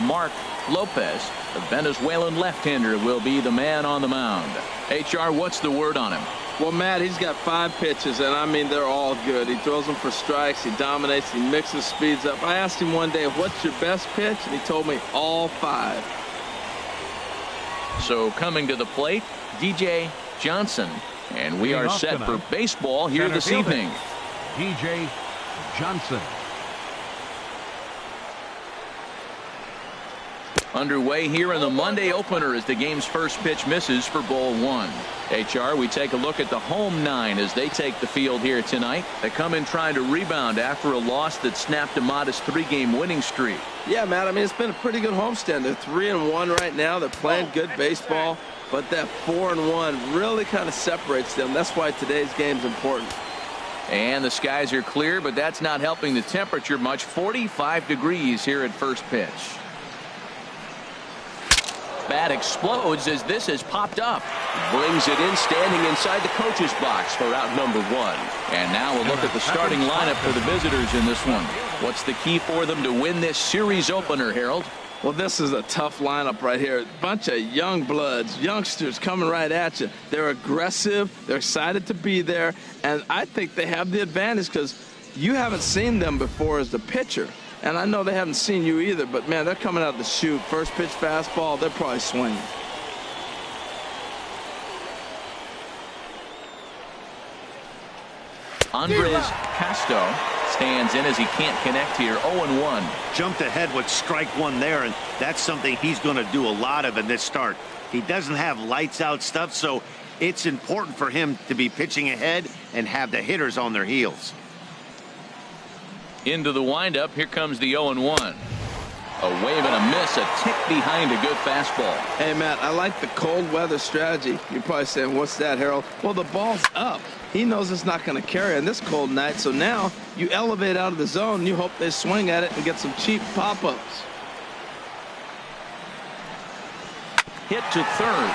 Mark Lopez, the Venezuelan left-hander, will be the man on the mound. HR, what's the word on him? Well, Matt, he's got 5 pitches, and I mean, they're all good. He throws them for strikes. He dominates. He mixes speeds up. I asked him one day, what's your best pitch? And he told me all 5. So coming to the plate, DJ Johnson. And we are set for baseball here this evening. DJ Johnson. Underway here in the Monday opener as the game's first pitch misses for ball 1. HR, we take a look at the home 9 as they take the field here tonight. They come in trying to rebound after a loss that snapped a modest 3-game winning streak. Yeah, Matt, I mean, it's been a pretty good homestand. They're 3-1 right now. They're playing good baseball, but that 4-1 really kind of separates them. That's why today's game's important. And the skies are clear, but that's not helping the temperature much. 45 degrees here at first pitch. Bat explodes as this has popped up. Brings it in, standing inside the coach's box for out number 1. And now we'll look at the starting lineup for the visitors in this one. What's the key for them to win this series opener, Harold? Well, this is a tough lineup right here. Bunch of young bloods, youngsters coming right at you. They're aggressive. They're excited to be there. And I think they have the advantage because you haven't seen them before as the pitcher. And I know they haven't seen you either, but, man, they're coming out to shoot. First pitch fastball, they're probably swinging. Andres Casto stands in as he can't connect here. 0-1. Jumped ahead with strike 1 there, and that's something he's going to do a lot of in this start. He doesn't have lights out stuff, so it's important for him to be pitching ahead and have the hitters on their heels. Into the windup. Here comes the 0-1. A wave and a miss, a tick behind a good fastball. Hey, Matt, I like the cold weather strategy. You're probably saying, what's that, Harold? Well, the ball's up. He knows it's not going to carry on this cold night, so now you elevate out of the zone. You hope they swing at it and get some cheap pop-ups. Hit to third.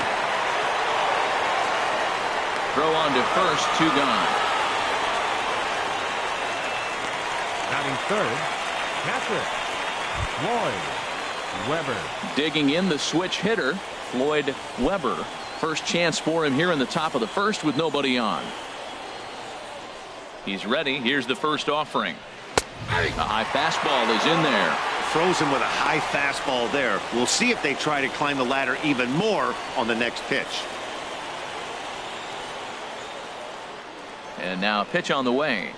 Throw on to first, 2 gone. Batting third, catcher, Floyd Weber. Digging in, the switch hitter, Floyd Weber. First chance for him here in the top of the first with nobody on. He's ready. Here's the first offering. A high fastball is in there. Throws him with a high fastball there. We'll see if they try to climb the ladder even more on the next pitch. And now a pitch on the way.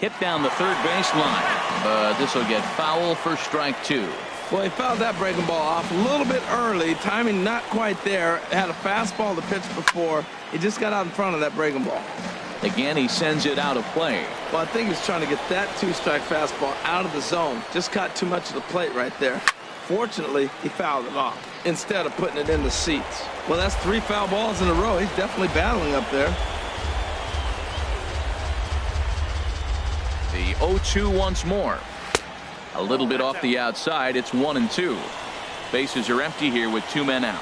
Hit down the third baseline, but this will get foul for strike 2. Well, he fouled that breaking ball off a little bit early. Timing not quite there. Had a fastball to pitch before. He just got out in front of that breaking ball. Again, he sends it out of play. Well, I think he's trying to get that 2-strike fastball out of the zone. Just caught too much of the plate right there. Fortunately, he fouled it off instead of putting it in the seats. Well, that's 3 foul balls in a row. He's definitely battling up there. The 0-2 once more. A little bit off the outside. It's 1-2. Bases are empty here with 2 men out.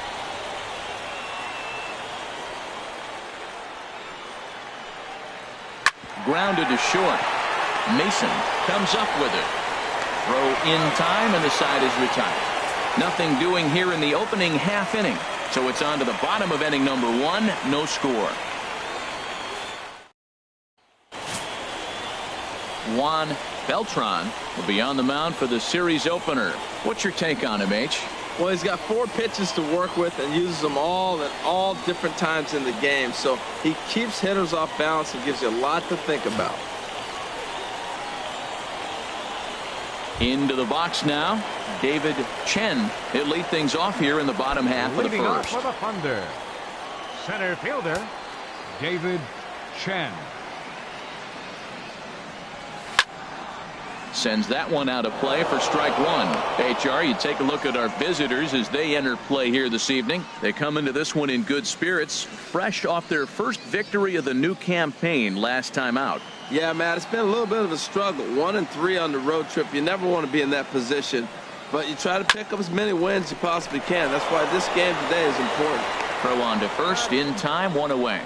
Grounded to short. Mason comes up with it. Throw in time, and the side is retired. Nothing doing here in the opening half inning. So it's on to the bottom of inning number 1. No score. Juan Beltran will be on the mound for the series opener. What's your take on him, H? Well, he's got 4 pitches to work with and uses them all at all different times in the game. So he keeps hitters off balance and gives you a lot to think about. Into the box now, David Chen. He'll lead things off here in the bottom half of the Leading first. off for the Thunder, center fielder David Chen. Sends that one out of play for strike 1. HR, you take a look at our visitors as they enter play here this evening. They come into this one in good spirits, fresh off their first victory of the new campaign last time out. Yeah, Matt, it's been a little bit of a struggle. 1-3 on the road trip. You never want to be in that position, but you try to pick up as many wins as you possibly can. That's why this game today is important. Throw on to first in time, 1 away.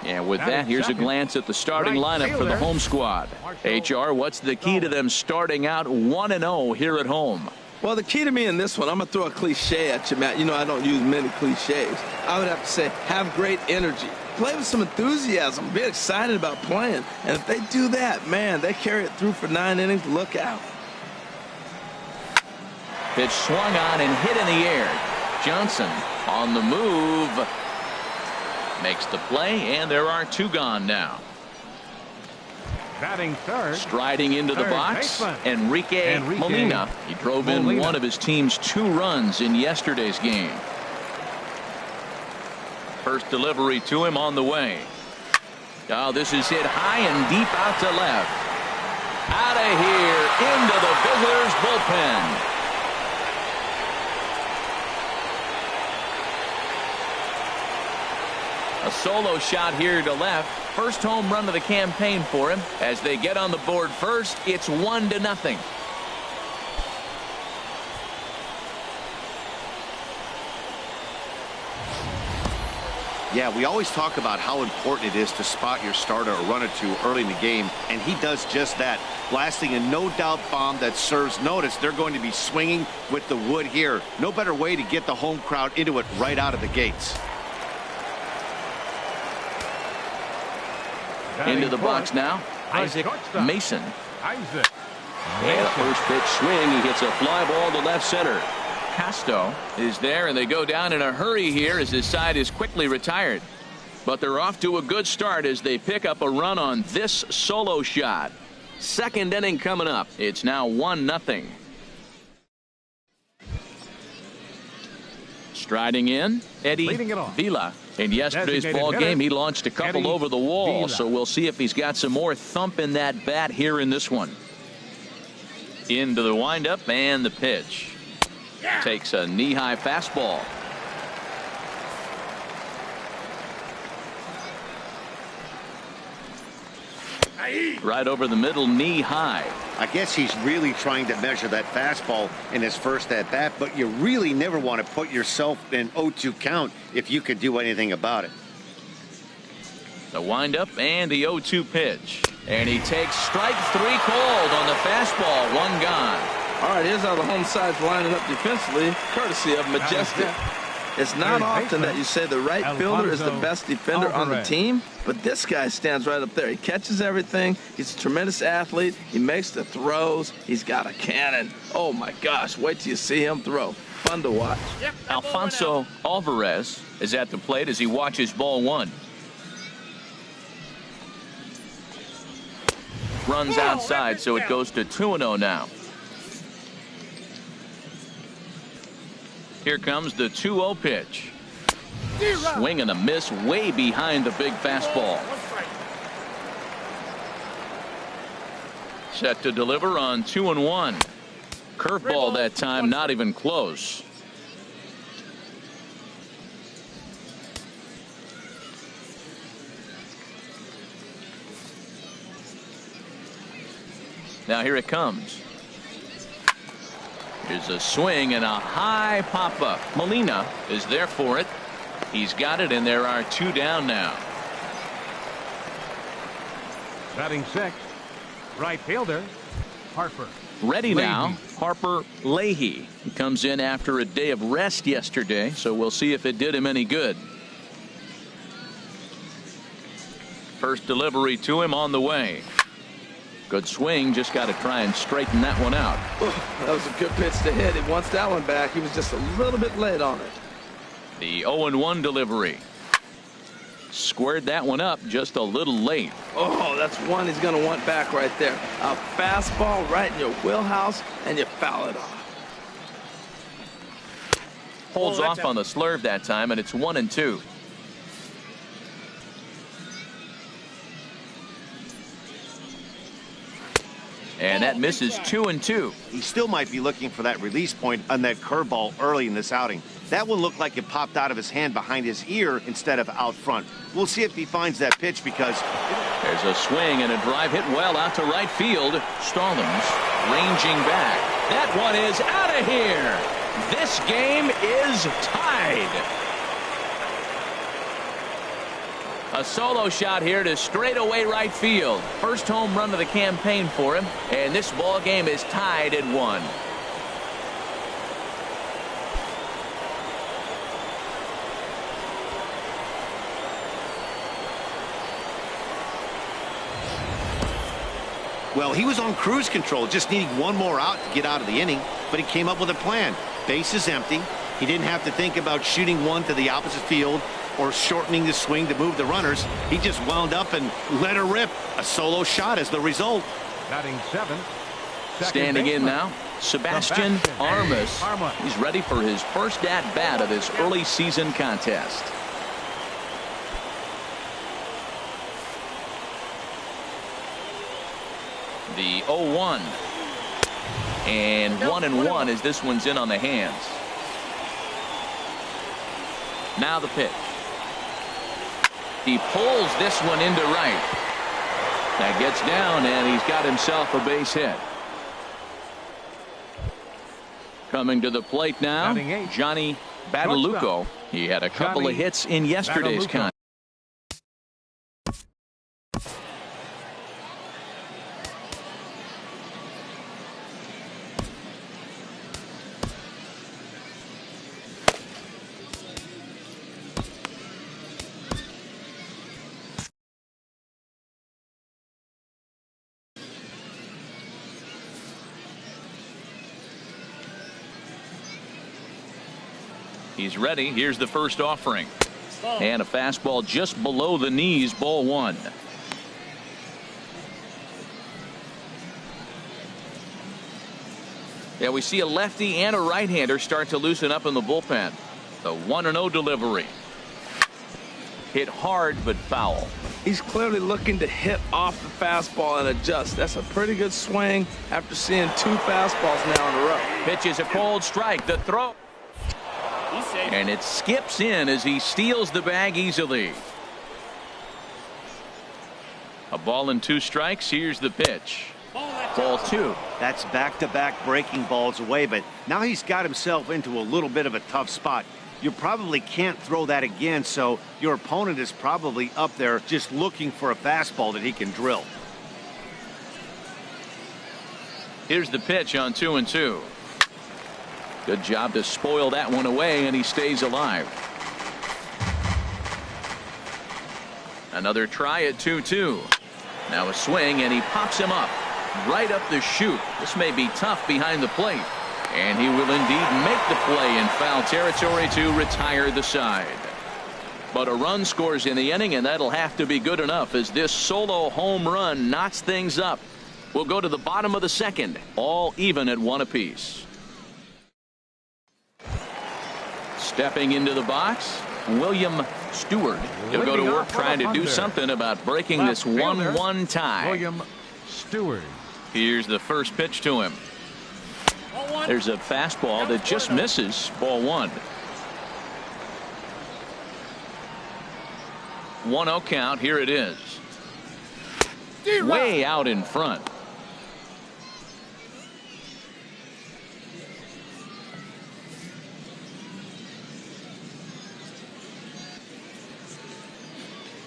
And with that, here's a glance at the starting lineup for the home squad. HR, what's the key to them starting out 1-0 here at home? Well, the key to me in this one, I'm going to throw a cliche at you, Matt. You know I don't use many cliches. I would have to say have great energy. Play with some enthusiasm. Be excited about playing. And if they do that, man, they carry it through for 9 innings. Look out. Pitch swung on and hit in the air. Johnson on the move. Makes the play, and there are 2 gone now. Batting third. Striding into the box, Enrique Molina. He drove in one of his team's 2 runs in yesterday's game. First delivery to him on the way. Oh, this is hit high and deep out to left. Out of here into the visitors' bullpen. A solo shot here to left. First home run of the campaign for him. As they get on the board first, it's 1-0. Yeah, we always talk about how important it is to spot your starter or run or 2 early in the game, and he does just that, blasting a no-doubt bomb that serves notice. They're going to be swinging with the wood here. No better way to get the home crowd into it right out of the gates. Into the box now, Isaac Mason. And a first pitch swing. He hits a fly ball to left center. Casto is there, and they go down in a hurry here as his side is quickly retired. But they're off to a good start as they pick up a run on this solo shot. Second inning coming up. It's now 1-0. Striding in, Eddie Vila. In yesterday's ball game, he launched a couple over the wall, so we'll see if he's got some more thump in that bat here in this one. Into the windup and the pitch. Takes a knee-high fastball. Right over the middle, knee high. I guess he's really trying to measure that fastball in his first at bat, but you really never want to put yourself in 0-2 count if you could do anything about it. The windup and the 0-2 pitch. And he takes strike 3 called on the fastball. 1 gone. All right, here's how the home side's lining up defensively, courtesy of Majestic. It's not often that you say the right fielder is the best defender on the team, but this guy stands right up there. He catches everything. He's a tremendous athlete. He makes the throws. He's got a cannon. Oh, my gosh. Wait till you see him throw. Fun to watch. Alfonso Alvarez is at the plate as he watches ball 1. Runs outside, so it goes to 2-0 now. Here comes the 2-0 pitch. Swing and a miss way behind the big fastball. Set to deliver on 2-1. Curveball that time, not even close. Now here it comes. Here's a swing and a high pop-up. Molina is there for it. He's got it, and there are 2 down now. Batting 6th, right fielder, Harper. Ready now, Harper Leahy. He comes in after a day of rest yesterday, so we'll see if it did him any good. First delivery to him on the way. Good swing, just got to try and straighten that one out. That was a good pitch to hit. He wants that one back. He was just a little bit late on it. The 0-1 delivery. Squared that one up just a little late. Oh, that's one he's going to want back right there. A fastball right in your wheelhouse, and you foul it off. Holds off on the slurve that time, and it's 1-2. And that misses 2-2. He still might be looking for that release point on that curveball early in this outing. That one looked like it popped out of his hand behind his ear instead of out front. We'll see if he finds that pitch because... There's a swing and a drive hit well out to right field. Stallings ranging back. That one is out of here. This game is tied. A solo shot here to straightaway right field. First home run of the campaign for him, and this ball game is tied at 1. Well, he was on cruise control, just needing one more out to get out of the inning, but he came up with a plan. Base is empty. He didn't have to think about shooting one to the opposite field or shortening the swing to move the runners. He just wound up and let her rip. A solo shot as the result. Batting 7th. Standing in now, Sebastian Armas. He's ready for his first at-bat of this early season contest. The 0-1. And 1-1 as this one's in on the hands. Now the pitch. He pulls this one into right. That gets down, and he's got himself a base hit. Coming to the plate now, Johnny Badalucco. He had a couple of hits in yesterday's contest. He's ready. Here's the first offering. And a fastball just below the knees, ball 1. Yeah, we see a lefty and a right-hander start to loosen up in the bullpen. The 1-0 delivery. Hit hard but foul. He's clearly looking to hit off the fastball and adjust. That's a pretty good swing after seeing 2 fastballs now in a row. Pitches a cold strike. The throw. And it skips in as he steals the bag easily. A ball and 2 strikes. Here's the pitch. Ball 2. That's back-to-back breaking balls away, but now he's got himself into a little bit of a tough spot. You probably can't throw that again, so your opponent is probably up there just looking for a fastball that he can drill. Here's the pitch on 2-2. Good job to spoil that one away, and he stays alive. Another try at 2-2. Now a swing, and he pops him up right up the chute. This may be tough behind the plate, and he will indeed make the play in foul territory to retire the side. But a run scores in the inning, and that'll have to be good enough as this solo home run knocks things up. We'll go to the bottom of the second, all even at 1 apiece. Stepping into the box, William Stewart. He'll go to work trying to do something about breaking this 1-1 tie. William Stewart. Here's the first pitch to him. There's a fastball that just misses, ball 1. 1-0 count. Here it is. Way out in front.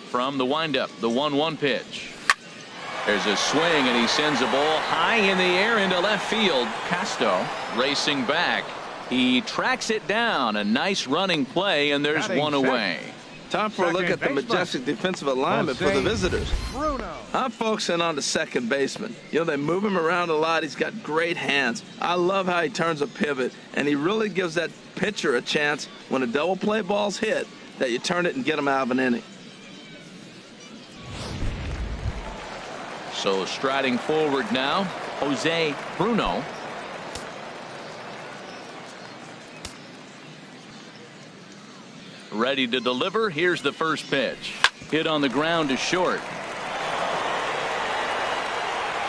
From the windup, the 1-1 pitch. There's a swing, and he sends a ball high in the air into left field. Casto racing back. He tracks it down. A nice running play, and there's one away. Time for a look at the majestic defensive alignment for the visitors. I'm focusing on the second baseman. You know, they move him around a lot. He's got great hands. I love how he turns a pivot, and he really gives that pitcher a chance when a double play ball's hit that you turn it and get him out of an inning. So striding forward now, Jose Bruno. Ready to deliver. Here's the first pitch. Hit on the ground to short.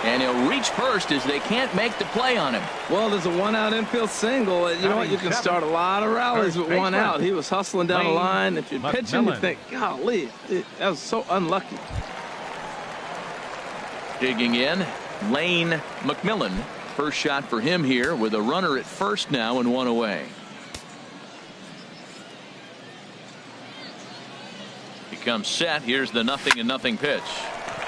And he'll reach first as they can't make the play on him. Well, there's a 1-out infield single. You know what? You can start a lot of rallies with 1 out. He was hustling down the line. If you're pitching, you think, golly, that was so unlucky. Digging in, Lane McMillan. First shot for him here with a runner at first now and 1 away. He comes set. Here's the 0-0 pitch.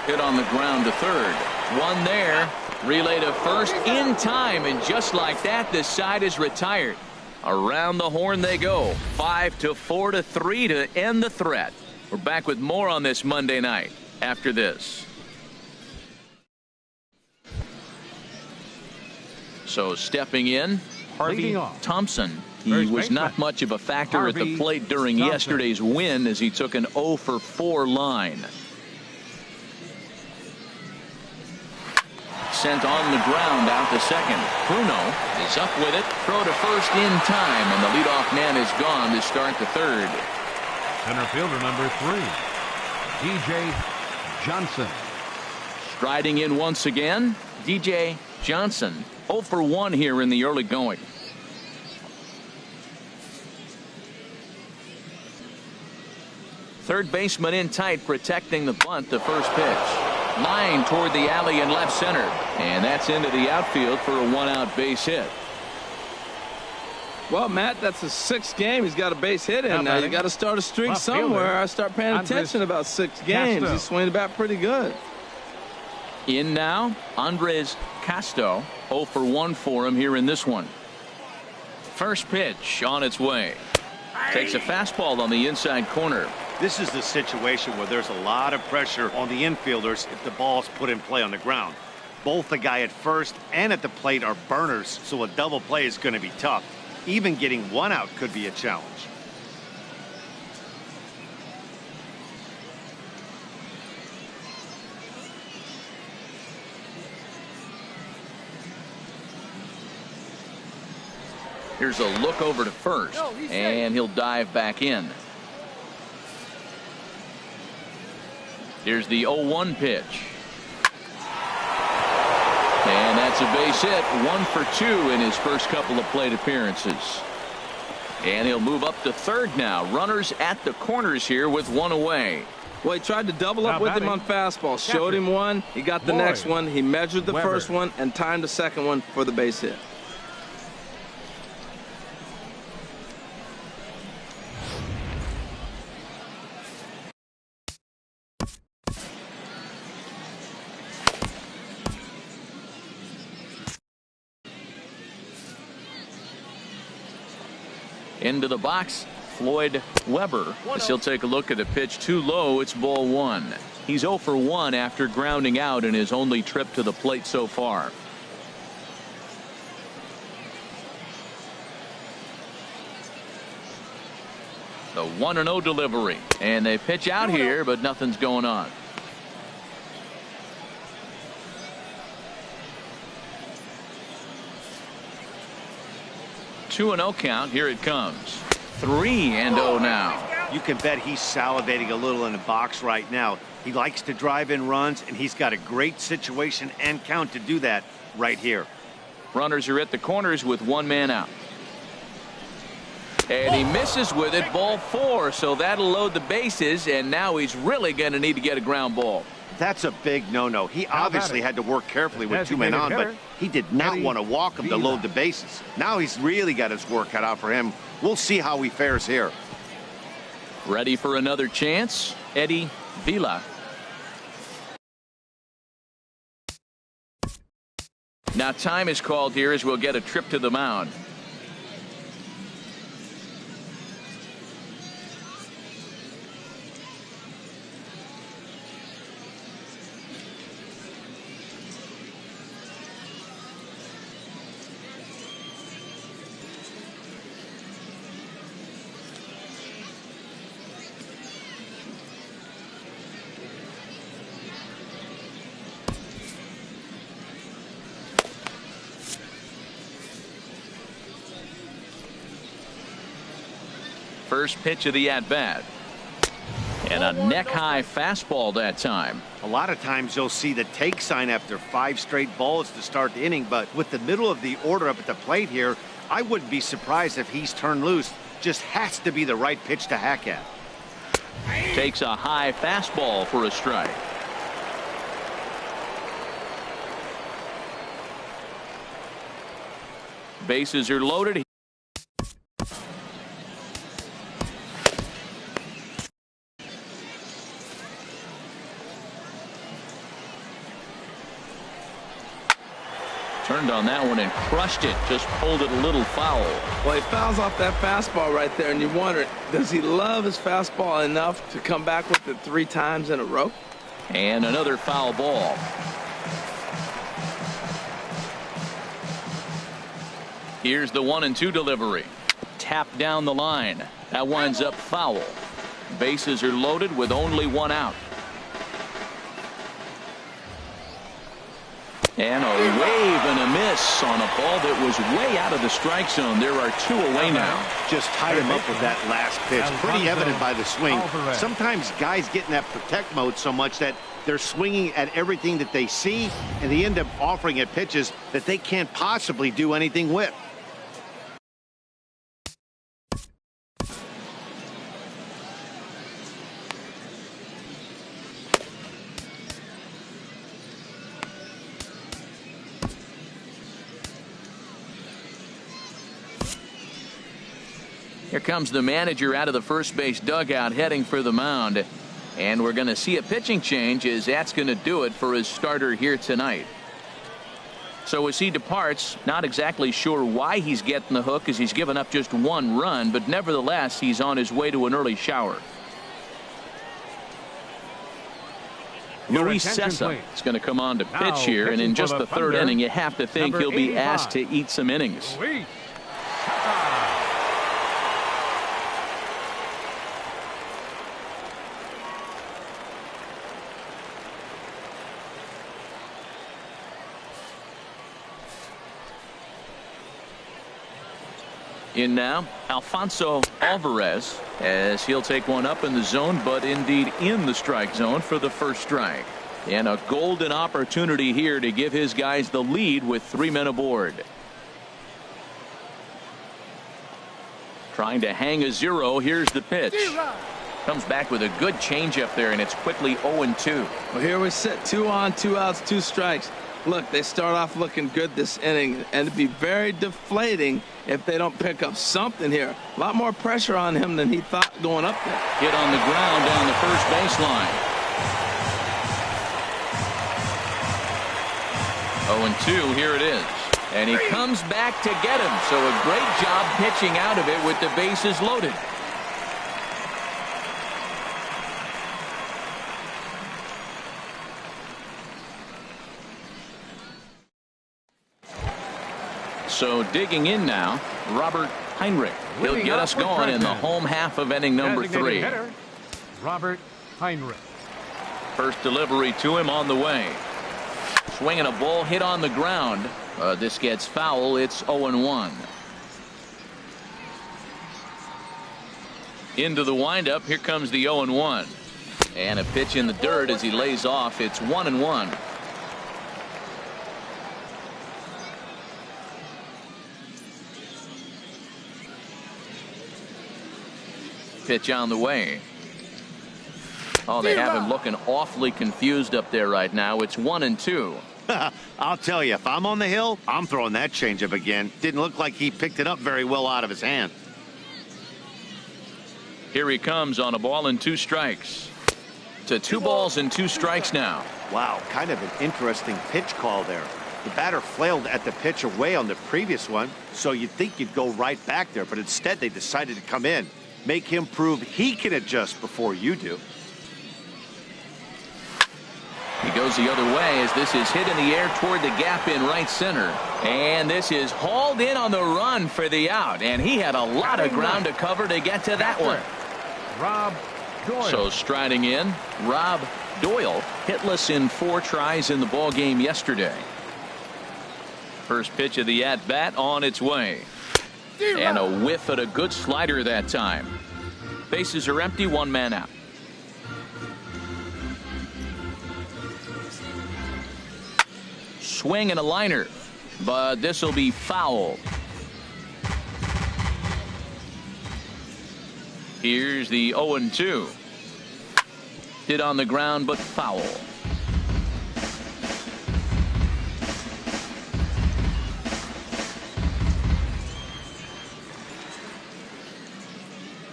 Hit on the ground to third. One there. Relay to first in time, and just like that, this side is retired. Around the horn they go. 5-4-3 to end the threat. We're back with more on this Monday night after this. So stepping in, Harvey Thompson. He was not much of a factor at the plate during yesterday's win as he took an 0-for-4 line. Sent on the ground out to second. Bruno is up with it. Throw to first in time, and the leadoff man is gone to start the third. Center fielder number 3, DJ Johnson. Striding in once again, DJ Johnson. 0-for-1 here in the early going. Third baseman in tight, protecting the bunt. The first pitch. Line toward the alley in left center. And that's into the outfield for a one-out base hit. Well, Matt, that's his 6th game. He's got a base hit in now. You got to start a streak somewhere. I start paying attention about 6 games. He's swinging the bat pretty good. In now, Andres Castro. 0-for-1 for him here in this one. First pitch on its way. Takes a fastball on the inside corner. This is the situation where there's a lot of pressure on the infielders if the ball's put in play on the ground. Both the guy at first and at the plate are burners, so a double play is going to be tough. Even getting one out could be a challenge. Here's a look over to first, and he'll dive back in. Here's the 0-1 pitch. And that's a base hit. 1 for 2 in his first couple of plate appearances. And he'll move up to third now. Runners at the corners here with one away. Well, he tried to double up with him on fastball. Showed him one. He got the next one. He measured the first one and timed the second one for the base hit. Into the box, Floyd Weber. As he'll take a look at a pitch too low. It's ball 1. He's 0-for-1 after grounding out in his only trip to the plate so far. The 1-0 delivery, and they pitch out here, but nothing's going on. Two 2-0 count. Here it comes. 3-0 now. You can bet he's salivating a little in the box right now. He likes to drive in runs, and he's got a great situation and count to do that right here. Runners are at the corners with one man out. And he misses with it. Ball 4. So that'll load the bases, and now he's really going to need to get a ground ball. That's a big no-no. He obviously had to work carefully with 2 men on, but he did not want to walk him to load the bases. Now he's really got his work cut out for him. We'll see how he fares here. Ready for another chance, Eddie Vila. Now time is called here as we'll get a trip to the mound. First pitch of the at-bat. And a neck-high fastball that time. A lot of times you'll see the take sign after 5 straight balls to start the inning, but with the middle of the order up at the plate here, I wouldn't be surprised if he's turned loose. Just has to be the right pitch to hack at. Takes a high fastball for a strike. Bases are loaded. turned on that one and crushed it. Just pulled it a little foul. Well, he fouls off that fastball right there, and you wonder, does he love his fastball enough to come back with it 3 times in a row? And another foul ball. Here's the 1-2 delivery. Tapped down the line. That winds up foul. Bases are loaded with only 1 out. And a wave and a miss on a ball that was way out of the strike zone. There are 2 away now. Just tied him up with that last pitch. Pretty evident by the swing. Sometimes guys get in that protect mode so much that they're swinging at everything that they see, and they end up offering at pitches that they can't possibly do anything with. Here comes the manager out of the first base dugout heading for the mound. And we're going to see a pitching change as that's going to do it for his starter here tonight. So as he departs, not exactly sure why he's getting the hook as he's given up just 1 run, but nevertheless he's on his way to an early shower. Luis Sessa is going to come on to pitch here, and in just the 3rd inning you have to think he'll be asked to eat some innings. In now, Alfonso Alvarez, as he'll take one up in the zone, but indeed in the strike zone for the first strike. And a golden opportunity here to give his guys the lead with 3 men aboard. Trying to hang a 0. Here's the pitch. Comes back with a good changeup there, and it's quickly 0-2. Well, here we sit, 2 on, 2 outs, 2 strikes. Look, they start off looking good this inning, and it'd be very deflating if they don't pick up something here. A lot more pressure on him than he thought going up there. Hit on the ground down the first baseline. 0-2, here it is. And he comes back to get him. So a great job pitching out of it with the bases loaded. So digging in now, Robert Heinrich. He'll get us going in the home half of inning number 3. Hitter, Robert Heinrich. First delivery to him on the way. Swinging a ball hit on the ground. This gets foul. It's 0-1. Into the windup. Here comes the 0-1. And a pitch in the dirt as he lays off. It's 1-1. Pitch on the way. Oh, they have him looking awfully confused up there right now. It's 1-2. I'll tell you, if I'm on the hill, I'm throwing that changeup again. Didn't look like he picked it up very well out of his hand. Here he comes on a ball and 2 strikes. To 2 balls and 2 strikes now. Wow, kind of an interesting pitch call there. The batter flailed at the pitch away on the previous one, so you'd think you'd go right back there, but instead they decided to come in. Make him prove he can adjust before you do. He goes the other way as this is hit in the air toward the gap in right center. And this is hauled in on the run for the out. And he had a lot of ground to cover to get to that one. Rob Doyle. So striding in, Rob Doyle, hitless in 4 tries in the ball game yesterday. First pitch of the at-bat on its way. And a whiff at a good slider that time. Bases are empty, 1 man out. Swing and a liner, but this will be foul. Here's the 0-2. Hit on the ground, but foul.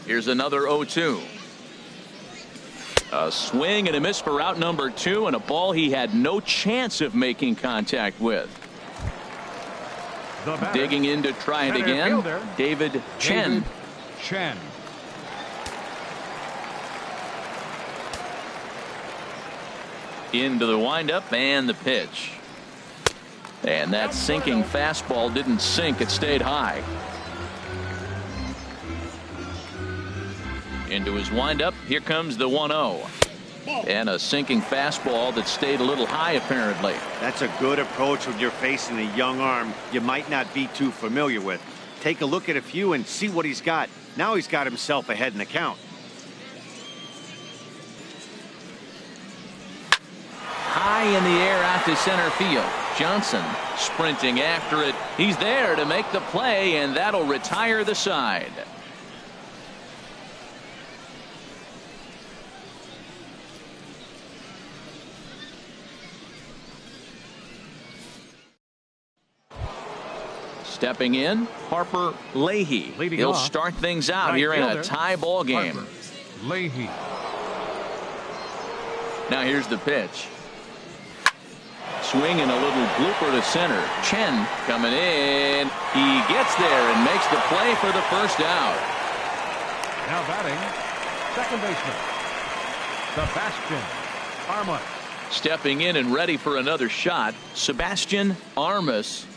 Here's another 0-2. A swing and a miss for out number 2, and a ball he had no chance of making contact with. The batter, Digging in to try it center again, fielder, David Chen. Chen. Into the windup and the pitch. And that sinking fastball didn't sink, it stayed high. Into his windup, here comes the 1-0. And a sinking fastball that stayed a little high apparently. That's a good approach when you're facing a young arm you might not be too familiar with. Take a look at a few and see what he's got. Now he's got himself ahead in the count. High in the air out to center field. Johnson sprinting after it. He's there to make the play, and that'll retire the side. Stepping in, Harper Leahy. Leading He'll off, start things out right here in a fielder, tie ball game. Harper Leahy. Now here's the pitch. Swinging a little blooper to center. Chen coming in. He gets there and makes the play for the first out. Now batting, second baseman, Sebastian Armas. Stepping in and ready for another shot, Sebastian Armas.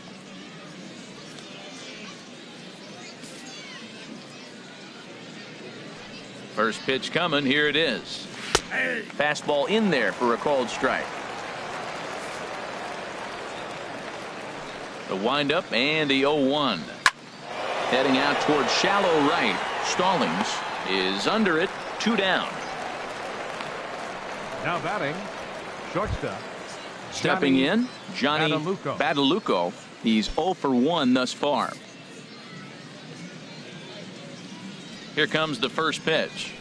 First pitch coming. Here it is. Fastball in there for a called strike. The windup and the 0-1. Heading out towards shallow right. Stallings is under it. 2 down. Now batting, shortstop. Stepping in, Johnny Badalucco. He's 0 for 1 thus far. Here comes the first pitch.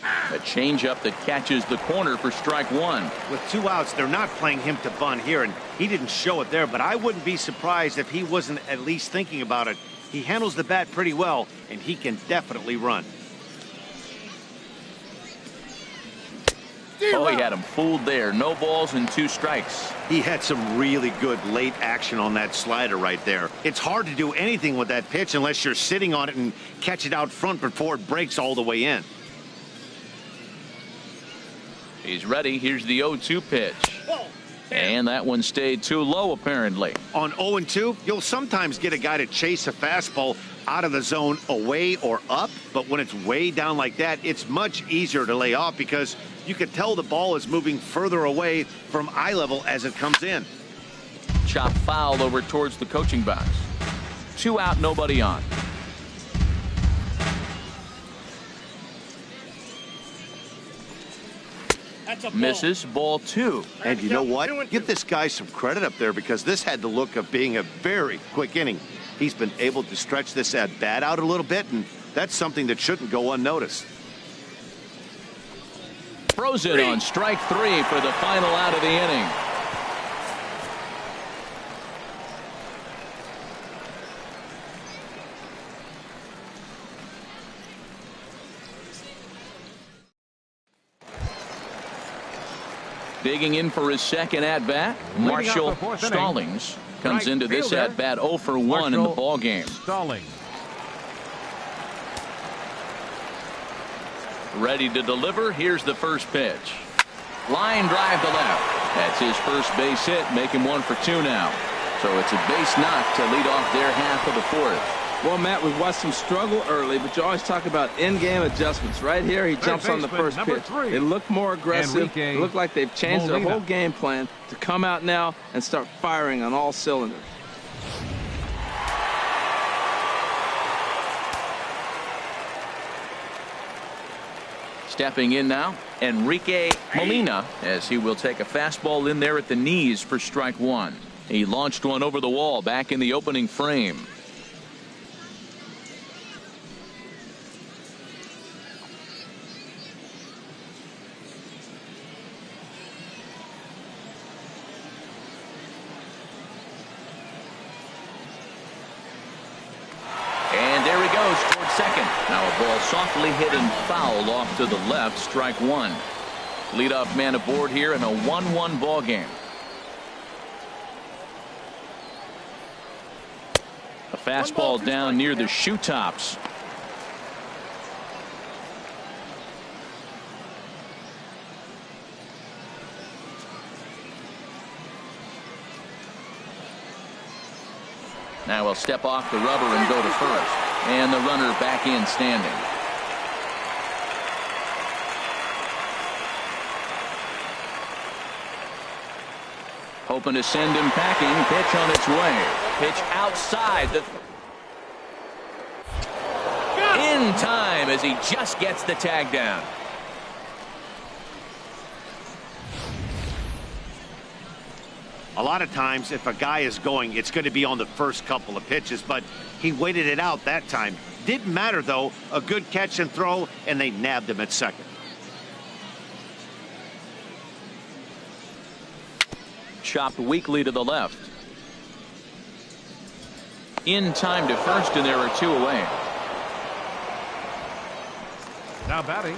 A changeup that catches the corner for strike 1. With 2 outs, they're not playing him to bunt here, and he didn't show it there, but I wouldn't be surprised if he wasn't at least thinking about it. He handles the bat pretty well, and he can definitely run. Oh, he had him fooled there. No balls and 2 strikes. He had some really good late action on that slider right there. It's hard to do anything with that pitch unless you're sitting on it and catch it out front before it breaks all the way in. He's ready. Here's the 0-2 pitch. And that one stayed too low apparently. On 0-2, you'll sometimes get a guy to chase a fastball out of the zone away or up, but when it's way down like that, it's much easier to lay off because you can tell the ball is moving further away from eye level as it comes in. Chop foul over towards the coaching box. 2 out, nobody on. Misses, ball 2. And you know what? Give this guy some credit up there because this had the look of being a very quick inning. He's been able to stretch this at bat out a little bit, and that's something that shouldn't go unnoticed. Throws it on strike 3 for the final out of the inning. Digging in for his second at-bat, Marshall Stallings comes into this at-bat 0 for 1 in the ball game. Stallings. Ready to deliver. Here's the first pitch. Line drive to left. That's his first base hit. Make him 1 for 2 now. So it's a base knock to lead off their half of the 4th. Well, Matt, we've watched him struggle early, but you always talk about in-game adjustments. Right here, he jumps on the first pitch. They look more aggressive. It looked like they've changed their whole game plan to come out now and start firing on all cylinders. Stepping in now, Enrique Molina, as he will take a fastball in there at the knees for strike 1. He launched one over the wall back in the opening frame. Second. Now a ball softly hit and fouled off to the left. Strike 1. Leadoff man aboard here in a 1-1 ball game. fastball down near the shoe tops. Now he'll step off the rubber and go to first. And the runner back in standing. Hoping to send him packing. Pitch on its way. Pitch outside. In time as he just gets the tag down. A lot of times, if a guy is going, it's going to be on the first couple of pitches, but he waited it out that time. Didn't matter, though. A good catch and throw, and they nabbed him at second. Chopped weakly to the left. In time to first, and there are two away. Now batting.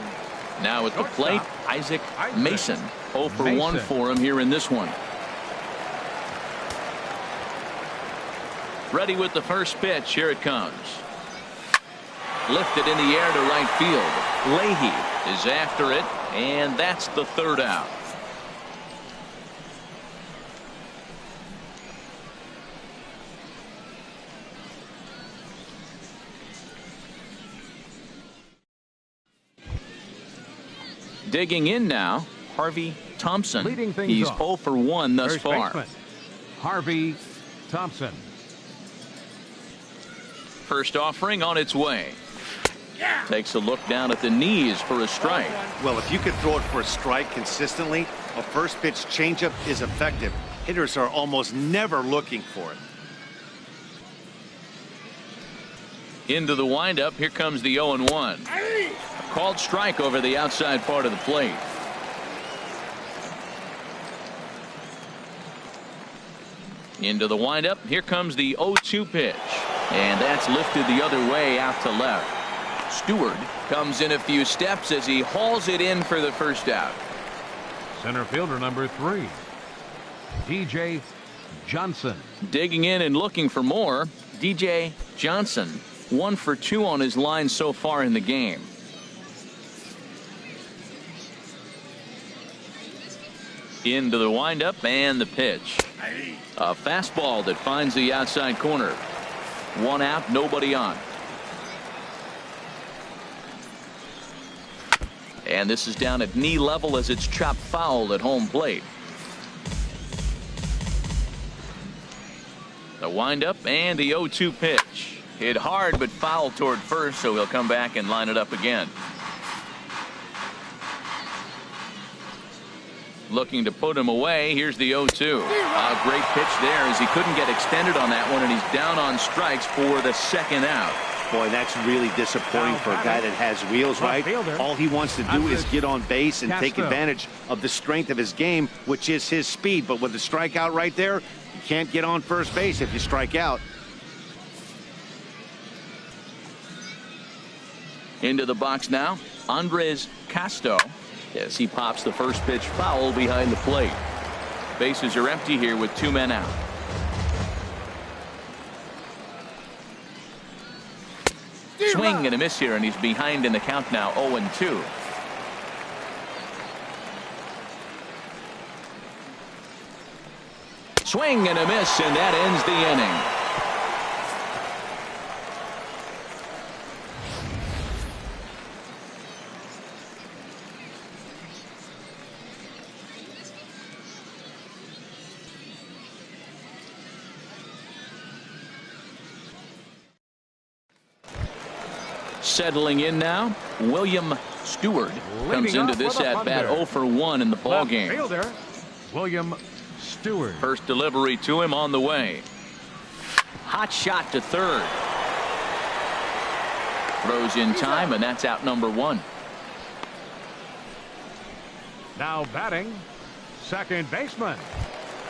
Now at the plate, Isaac Mason. 0 for 1 for him here in this one. Ready with the first pitch. Here it comes. Lifted in the air to right field. Leahy is after it, and that's the third out. Digging in now, Harvey Thompson. He's 0 for 1 thus far. Baseman, Harvey Thompson. First offering on its way. Takes a look down at the knees for a strike. Well, if you can throw it for a strike consistently, a first pitch changeup is effective. Hitters are almost never looking for it. Into the windup. Here comes the 0-1. A called strike over the outside part of the plate. Into the windup. Here comes the 0-2 pitch. And that's lifted the other way out to left. Stewart comes in a few steps as he hauls it in for the first out. Center fielder number 3, DJ Johnson. Digging in and looking for more. DJ Johnson. 1 for 2 on his line so far in the game. Into the windup and the pitch. A fastball that finds the outside corner. 1 out, nobody on. And this is down at knee level as it's chopped foul at home plate. The windup and the 0-2 pitch. Hit hard but foul toward first, so he'll come back and line it up again. Looking to put him away. Here's the 0-2. A great pitch there as he couldn't get extended on that one, and he's down on strikes for the second out. Boy, that's really disappointing for a guy that has wheels, right? All he wants to do is get on base and take advantage of the strength of his game, which is his speed. But with the strikeout right there, you can't get on first base if you strike out. Into the box now, Andres Castro. As he pops the first pitch foul behind the plate. Bases are empty here with 2 men out. Swing and a miss here, and he's behind in the count now, 0-2. Swing and a miss, and that ends the inning. Settling in now, William Stewart comes into this at bat 0 for 1 in the ball game. Fielder, William Stewart. First delivery to him on the way. Hot shot to third. Throws in time, and that's out number 1. Now batting, second baseman,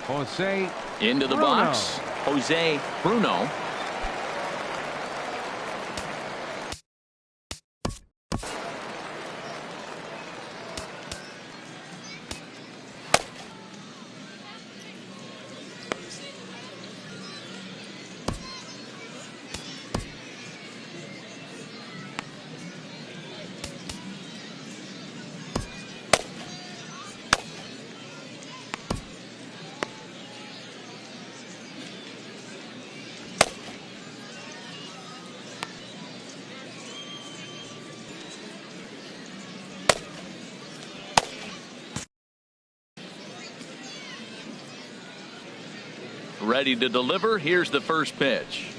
Jose Into the Bruno. box, Jose Bruno. Ready to deliver. Here's the first pitch.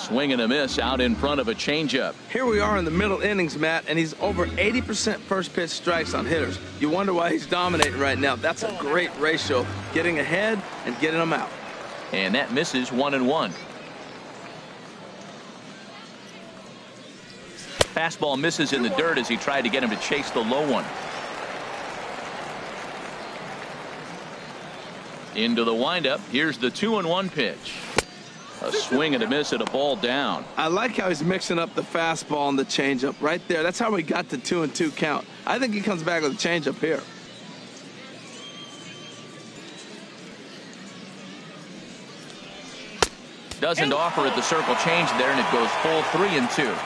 Swing and a miss out in front of a changeup. Here we are in the middle innings, Matt, and he's over 80% first pitch strikes on hitters. You wonder why he's dominating right now. That's a great ratio, getting ahead and getting them out. And that misses 1-1. Fastball misses in the dirt as he tried to get him to chase the low one. Into the windup. Here's the 2-1 pitch. A swing and a miss at a ball down. I like how he's mixing up the fastball and the changeup right there. That's how we got the 2-2 count. I think he comes back with a changeup here. Doesn't offer at the circle change there, and it goes full 3-2.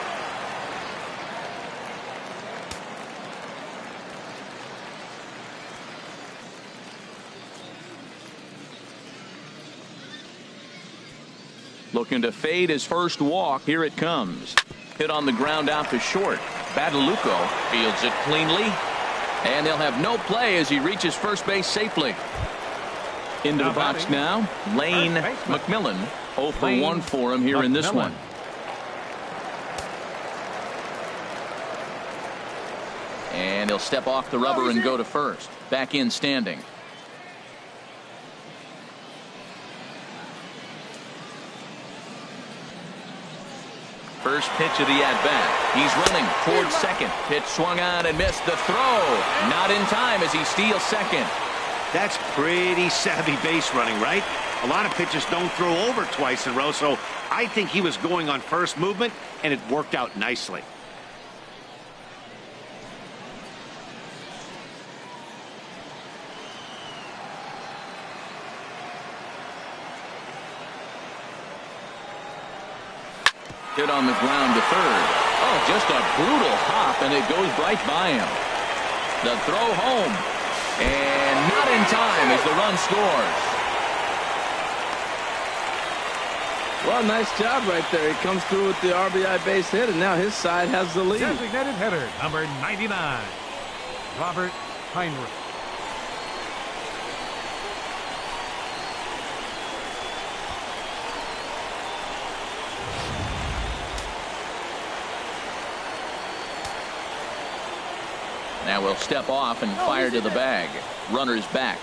Looking to fade his first walk. Here it comes. Hit on the ground out to short. Badalucco fields it cleanly. And they'll have no play as he reaches first base safely. Into the box now, Lane McMillan. 0 for 1 for him here in this one. And he'll step off the rubber and go to first. Back in standing. First pitch of the at-bat. He's running towards second. Pitch swung on and missed. The throw. Not in time as he steals second. That's pretty savvy base running, right? A lot of pitchers don't throw over twice in a row, so I think he was going on first movement, and it worked out nicely. Hit on the ground to third. Oh, just a brutal hop, and it goes right by him. The throw home. And not in time as the run scores. Well, nice job right there. He comes through with the RBI base hit, and now his side has the lead. Designated hitter, number 99, Robert Heinrich. Now we'll step off and fire to the bag. Runner's back.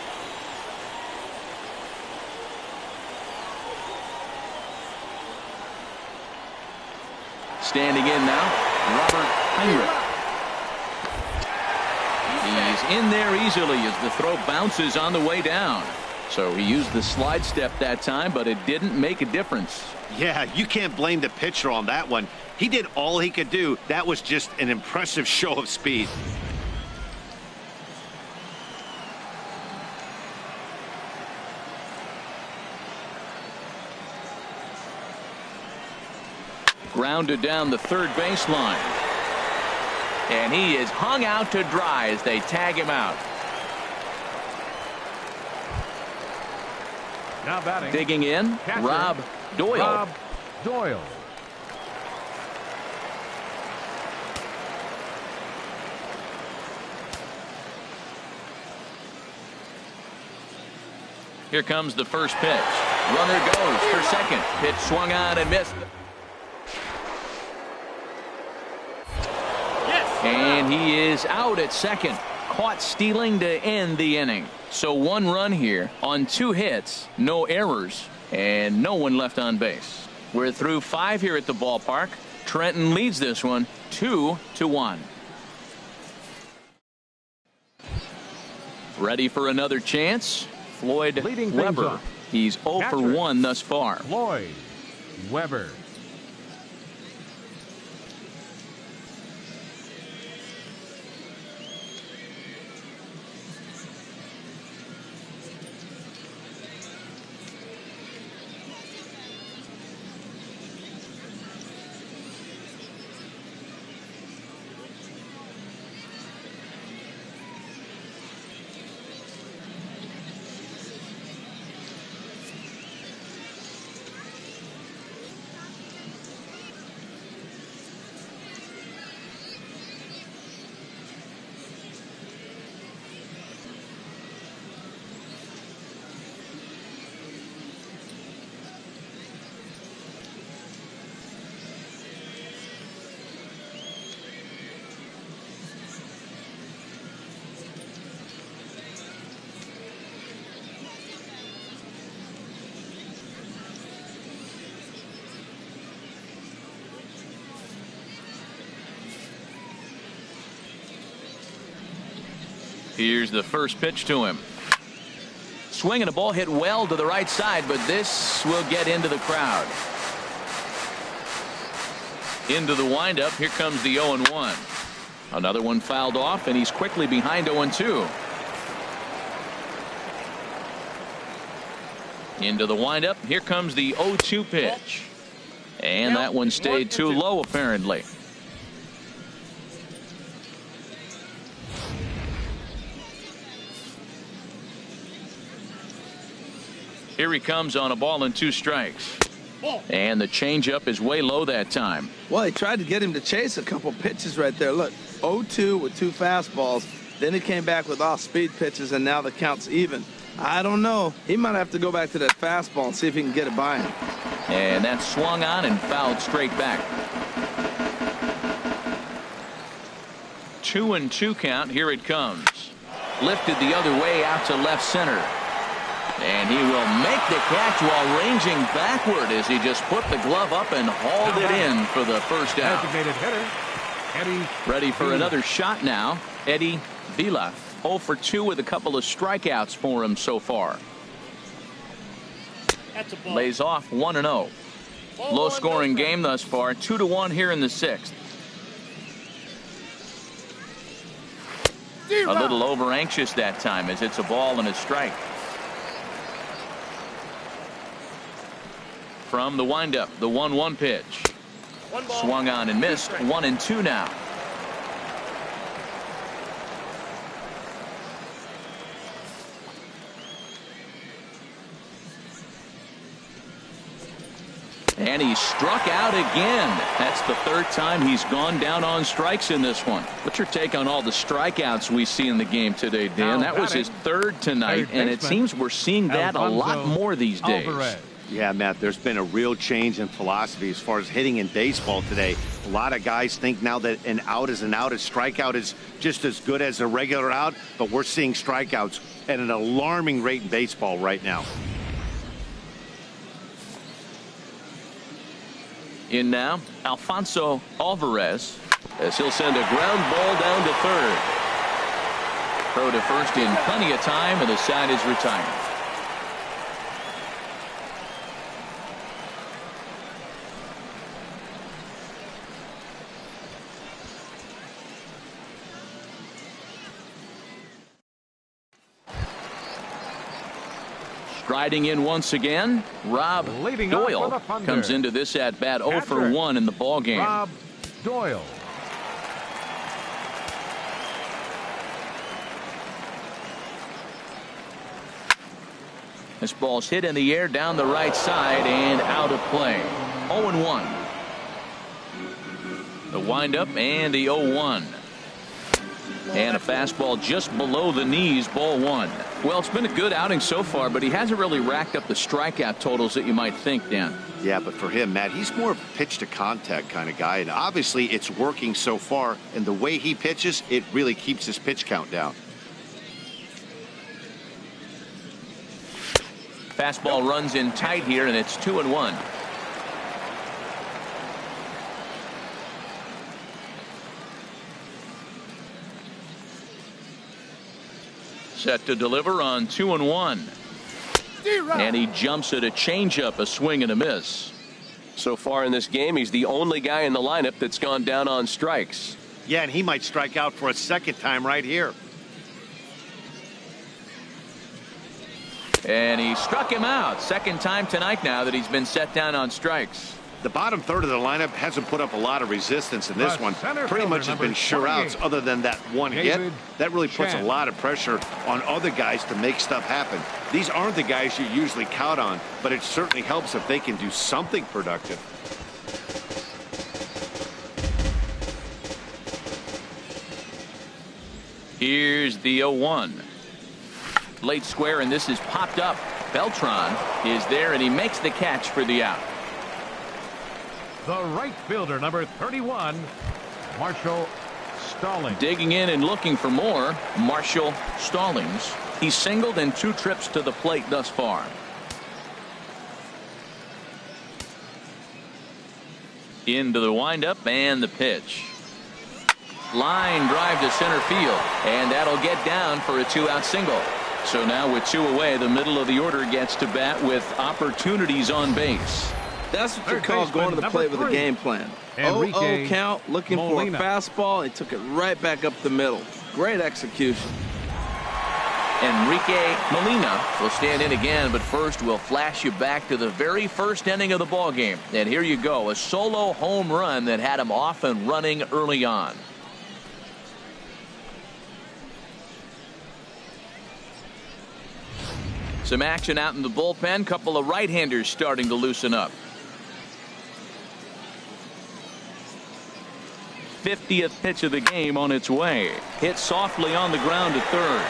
Standing in now, Robert Heinrich. He's in there easily as the throw bounces on the way down. So he used the slide step that time, but it didn't make a difference. Yeah, you can't blame the pitcher on that one. He did all he could do. That was just an impressive show of speed. Grounded down the third baseline. And he is hung out to dry as they tag him out. Now batting. Digging in, Catcher, Rob Doyle. Rob Doyle. Here comes the first pitch. Runner goes for second. Pitch swung on and missed. And he is out at second. Caught stealing to end the inning. So 1 run here on 2 hits, no errors, and no one left on base. We're through 5 here at the ballpark. Trenton leads this one 2-1. Ready for another chance? Floyd Leading Weber. He's 0 for 1 thus far. Floyd Weber. Here's the first pitch to him. Swing and a ball hit well to the right side, but this will get into the crowd. Into the windup. Here comes the 0-1. Another one fouled off, and he's quickly behind 0-2. Into the windup. Here comes the 0-2 pitch. And that one stayed too low, apparently. Here he comes on a ball and 2 strikes. And the changeup is way low that time. Well, he tried to get him to chase a couple pitches right there. Look, 0-2 with 2 fastballs. Then he came back with off-speed pitches, and now the count's even. I don't know. He might have to go back to that fastball and see if he can get it by him. And that swung on and fouled straight back. 2-2 count. Here it comes. Lifted the other way out to left center. And he will make the catch while ranging backward as he just put the glove up and hauled it in for the first out. Designated hitter, Eddie. Ready for another shot now. Eddie Vila, 0 for 2 with a couple of strikeouts for him so far. Lays off 1-0. Low scoring game thus far. 2-1 here in the 6th. A little over anxious that time as it's a ball and a strike. From the windup, the 1-1 pitch. Swung on and missed. 1-2 now. And he struck out again. That's the 3rd time he's gone down on strikes in this one. What's your take on all the strikeouts we see in the game today, Dan? That was his 3rd tonight, and it seems we're seeing that a lot more these days. Yeah, Matt, there's been a real change in philosophy as far as hitting in baseball today. A lot of guys think now that an out is an out. A strikeout is just as good as a regular out, but we're seeing strikeouts at an alarming rate in baseball right now. In now, Alfonso Alvarez, as he'll send a ground ball down to 3rd. Throw to first in plenty of time, and the side is retired. Striding in once again, Rob Doyle comes into this at bat 0 for 1 in the ball game. Rob Doyle. This ball's hit in the air down the right side and out of play. 0-1. The windup and the 0-1. And a fastball just below the knees, ball 1. Well, it's been a good outing so far, but he hasn't really racked up the strikeout totals that you might think, Dan. Yeah, but for him, Matt, he's more of a pitch to contact kind of guy, and obviously it's working so far, and the way he pitches, it really keeps his pitch count down. Fastball runs in tight here, and it's 2-1. Set to deliver on 2-1. And he jumps at a changeup, a swing and a miss. So far in this game, he's the only guy in the lineup that's gone down on strikes. Yeah, and he might strike out for a 2nd time right here. And he struck him out. 2nd time tonight now that he's been set down on strikes. The bottom 3rd of the lineup hasn't put up a lot of resistance in this one. Pretty much has been sure outs other than that one hit. That really puts a lot of pressure on other guys to make stuff happen. These aren't the guys you usually count on, but it certainly helps if they can do something productive. Here's the 0-1. Late square, and this is popped up. Beltran is there, and he makes the catch for the out. The right fielder, number 31, Marshall Stallings. Digging in and looking for more, Marshall Stallings. He's singled in 2 trips to the plate thus far. Into the windup and the pitch. Line drive to center field, and that'll get down for a 2-out single. So now with 2 away, the middle of the order gets to bat with opportunities on base. That's what you call going to the plate with a game plan. 0-0 count, looking for a fastball. He took it right back up the middle. Great execution. Enrique Molina will stand in again, but first we'll flash you back to the very first inning of the ball game. And here you go, a solo home run that had him off and running early on. Some action out in the bullpen. Couple of right-handers starting to loosen up. 50th pitch of the game on its way. Hit softly on the ground to third.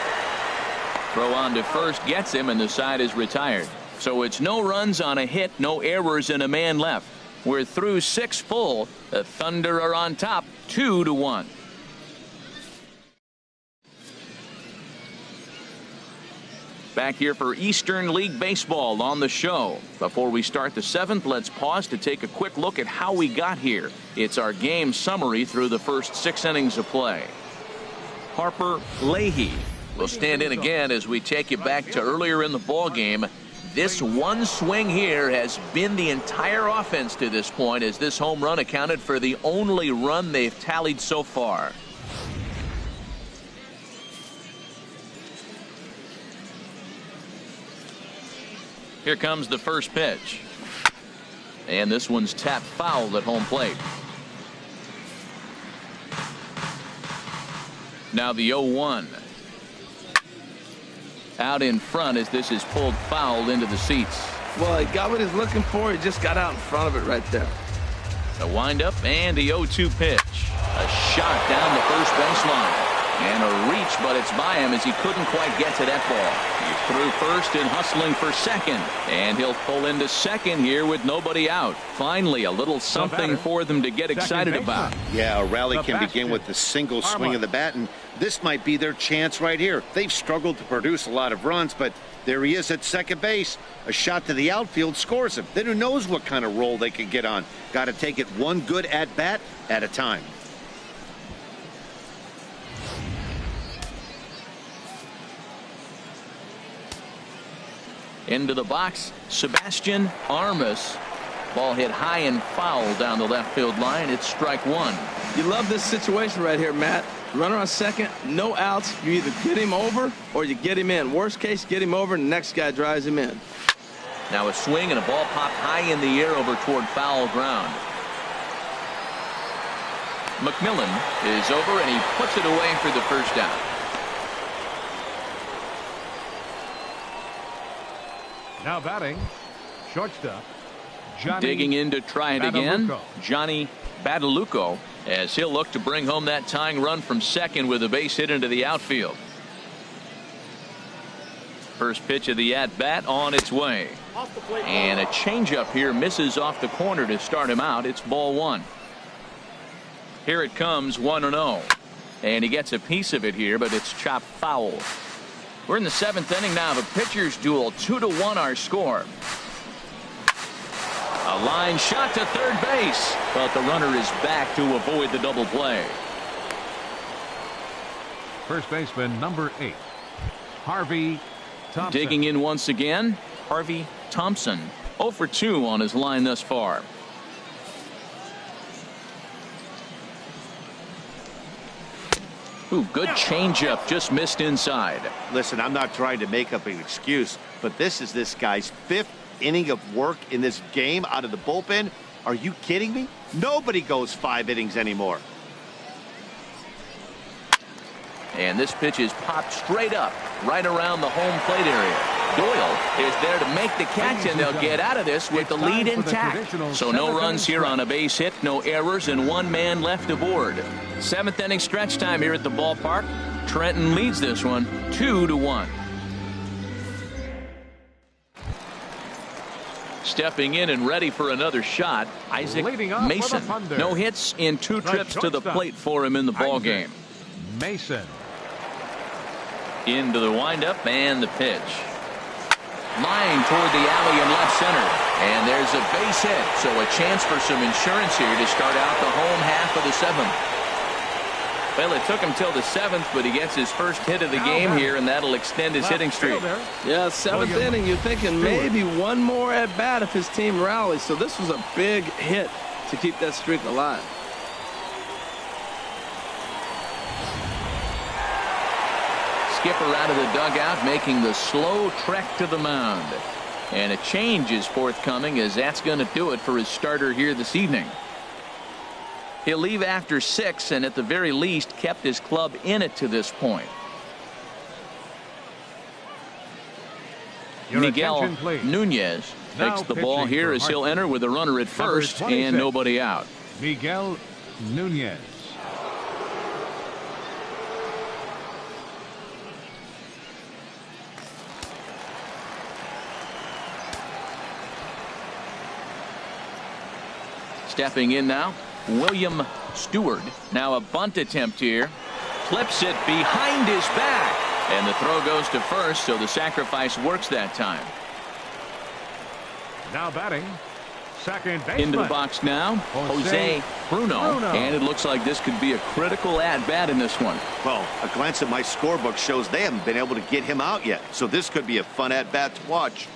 Throw on to first gets him, and the side is retired. So it's no runs on a hit, no errors, and a man left. We're through 6 full. The Thunder are on top, 2-1. Back here for Eastern League Baseball on the show. Before we start the 7th, let's pause to take a quick look at how we got here. It's our game summary through the first 6 innings of play. Harper Leahy will stand in again as we take you back to earlier in the ball game. This one swing here has been the entire offense to this point, as this home run accounted for the only run they've tallied so far. Here comes the first pitch. And this one's tapped foul at home plate. Now the 0-1. Out in front as this is pulled foul into the seats. Well, he got what he's looking for. He just got out in front of it right there. The windup and the 0-2 pitch. A shot down the first baseline. And a reach, but it's by him as he couldn't quite get to that ball. He threw first and hustling for second. And he'll pull into second here with nobody out. Finally, a little something for them to get excited about. Yeah, a rally can begin with the single swing of the bat, and this might be their chance right here. They've struggled to produce a lot of runs, but there he is at second base. A shot to the outfield scores him. Then who knows what kind of roll they can get on. Got to take it one good at-bat at a time. Into the box, Sebastian Armas. Ball hit high and foul down the left field line. It's strike 1. You love this situation right here, Matt. Runner on second, no outs. You either get him over or you get him in. Worst case, get him over and the next guy drives him in. Now a swing and a ball popped high in the air over toward foul ground. McMillan is over and he puts it away for the first down. Now batting, shortstop, Johnny digging in to try it again, Johnny Badalucco, as he'll look to bring home that tying run from second with a base hit into the outfield. First pitch of the at-bat on its way. And a changeup here misses off the corner to start him out. It's ball 1. Here it comes, 1-0. And he gets a piece of it here, but it's chopped foul. We're in the 7th inning now of a pitcher's duel. 2-1 our score. A line shot to third base, but the runner is back to avoid the double play. First baseman number 8, Harvey Thompson. Digging in once again, Harvey Thompson. 0 for 2 on his line thus far. Ooh, good changeup, just missed inside. Listen, I'm not trying to make up an excuse, but this is this guy's 5th inning of work in this game out of the bullpen. Are you kidding me? Nobody goes 5 innings anymore. And this pitch is popped straight up, right around the home plate area. Doyle is there to make the catch, and they'll get out of this with the lead intact. So no runs here on a base hit, no errors, and 1 man left aboard. 7th inning stretch time here at the ballpark. Trenton leads this one 2-1. Stepping in and ready for another shot, Isaac Mason. No hits in 2 trips to the plate for him in the ball game. Mason. Into the windup and the pitch. Line toward the alley in left center. And there's a base hit, so a chance for some insurance here to start out the home half of the 7th. Well, it took him till the 7th, but he gets his first hit of the game here, and that'll extend his hitting streak. Yeah, 7th inning, you're thinking maybe one more at bat if his team rallies. So this was a big hit to keep that streak alive. Skipper out of the dugout, making the slow trek to the mound. And a change is forthcoming, as that's going to do it for his starter here this evening. He'll leave after 6, and at the very least kept his club in it to this point. Miguel Nunez takes the ball here as he'll enter with a runner at first and nobody out. Miguel Nunez. Stepping in now, William Stewart. Now a bunt attempt here. Clips it behind his back. And the throw goes to first, so the sacrifice works that time. Now batting, second baseman. Into the box now, Jose Bruno. And it looks like this could be a critical at-bat in this one. Well, a glance at my scorebook shows they haven't been able to get him out yet. So this could be a fun at-bat to watch.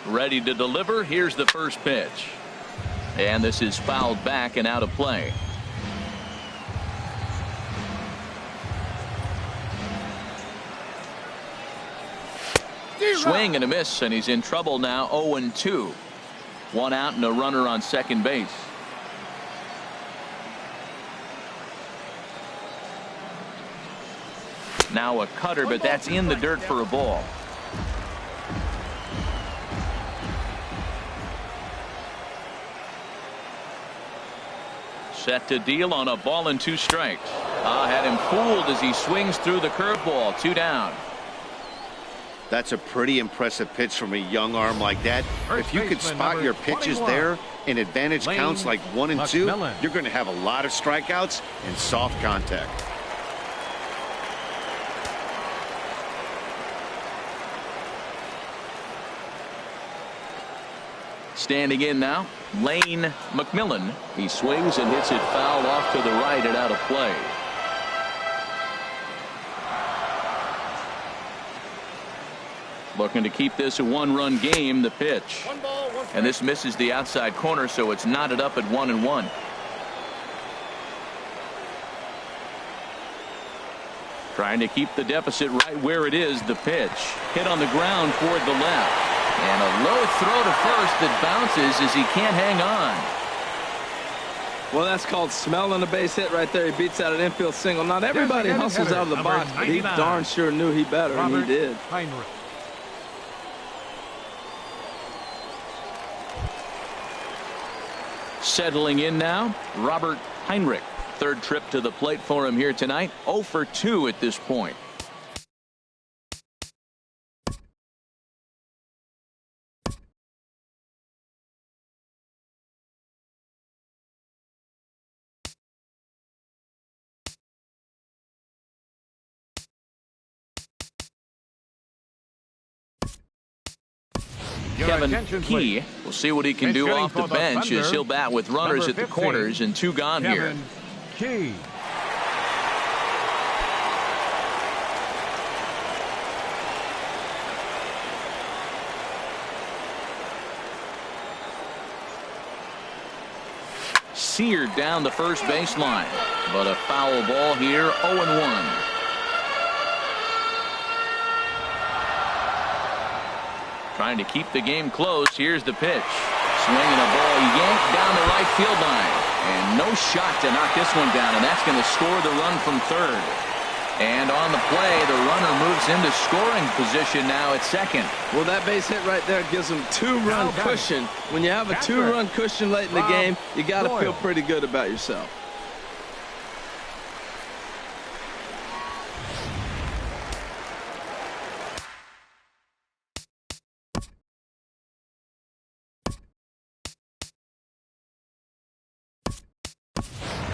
Ready to deliver. Here's the first pitch. And this is fouled back and out of play. Swing and a miss, and he's in trouble now. 0-2. One out and a runner on second base. Now a cutter, but that's in the dirt for a ball. Set to deal on a ball and 2 strikes. Had him fooled as he swings through the curveball. 2 down. That's a pretty impressive pitch from a young arm like that. If you could spot your pitches there and advantage counts like 1 and 2, you're going to have a lot of strikeouts and soft contact. Standing in now, Lane McMillan. He swings and hits it foul off to the right and out of play. Looking to keep this a 1-run game. The pitch. And this misses the outside corner, so it's knotted up at 1-1. Trying to keep the deficit right where it is. The pitch. Hit on the ground toward the left. And a low throw to first that bounces as he can't hang on. Well, that's called smelling a base hit right there. He beats out an infield single. Not everybody hustles out of the box, but he darn sure knew he better, and he did. Heinrich. Settling in now, Robert Heinrich. Third trip to the plate for him here tonight. 0 for 2 at this point. Kevin Key will see what he can do off the bench as he'll bat with runners at the corners and 2 gone here. Key. Seared down the first baseline, but a foul ball here. 0-1. Trying to keep the game close. Here's the pitch. Swinging a ball yanked down the right field line. And no shot to knock this one down. And that's going to score the run from third. And on the play, the runner moves into scoring position now at second. Well, that base hit right there gives him 2-run cushion. When you have a 2-run cushion late in the game, you got to feel pretty good about yourself.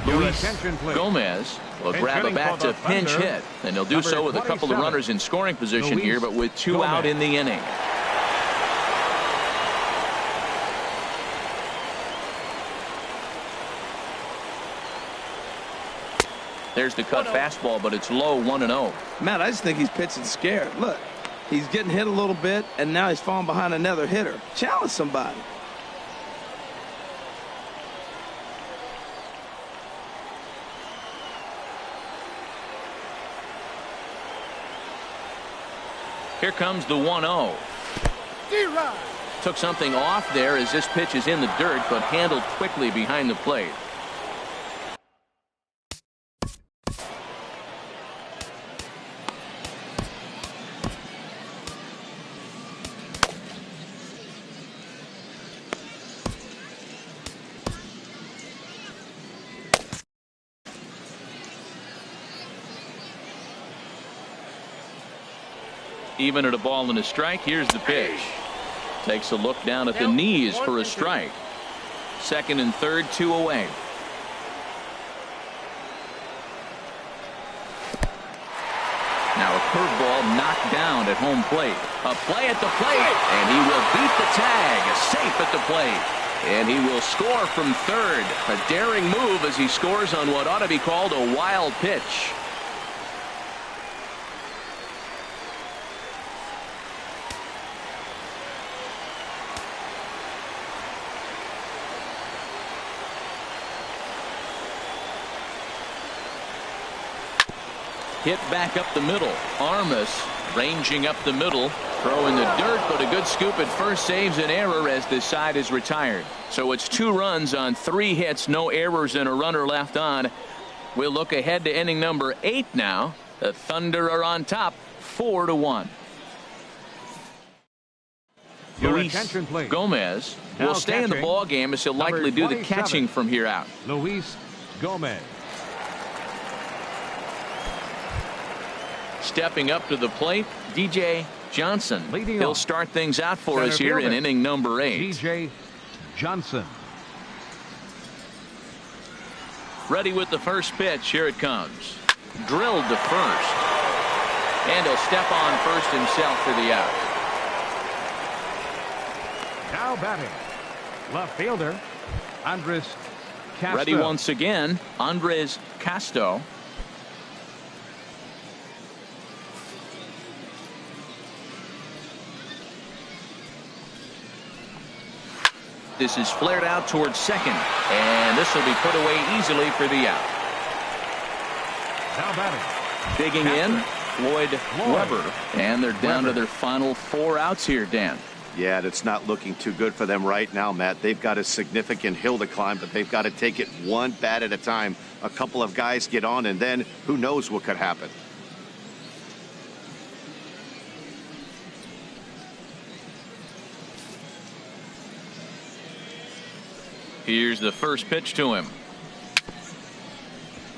Luis attention, please. Gomez will Pinch grab a hitting back for to the pinch Thunder, hit, and he'll do number so with a couple of 27, runners in scoring position Luis here, but with 2 Gomez. out in the inning. There's the cut fastball, but it's low, 1-0. Matt, I just think he's pitching scared. Look, he's getting hit a little bit, and now he's falling behind another hitter. Challenge somebody. Here comes the 1-0. Took something off there as this pitch is in the dirt, but handled quickly behind the plate. Even at a ball and a strike, here's the pitch. Takes a look down at the knees for a strike. Second and third, 2 away. Now a curveball knocked down at home plate. A play at the plate, and he will beat the tag. Safe at the plate. And he will score from third. A daring move as he scores on what ought to be called a wild pitch. Hit back up the middle. Armas ranging up the middle. Throw in the dirt, but a good scoop at first saves an error as this side is retired. So it's 2 runs on 3 hits, no errors, and a runner left on. We'll look ahead to inning number 8 now. The Thunder are on top, 4-1. Luis Gomez will stay in the ball game as he'll likely do the catching from here out. Luis Gomez. Stepping up to the plate, DJ Johnson. He'll start things out for us here in inning number 8. DJ Johnson. Ready with the first pitch. Here it comes. Drilled to first. And he'll step on first himself for the out. Now batting, left fielder, Andres Castro. Ready once again, Andres Castro. This is flared out towards second, and this will be put away easily for the out. Now batting. Digging in, Floyd Weber, and they're down to their final 4 outs here, Dan. Yeah, that's not looking too good for them right now, Matt. They've got a significant hill to climb, but they've got to take it one bat at a time. A couple of guys get on, and then who knows what could happen. Here's the first pitch to him.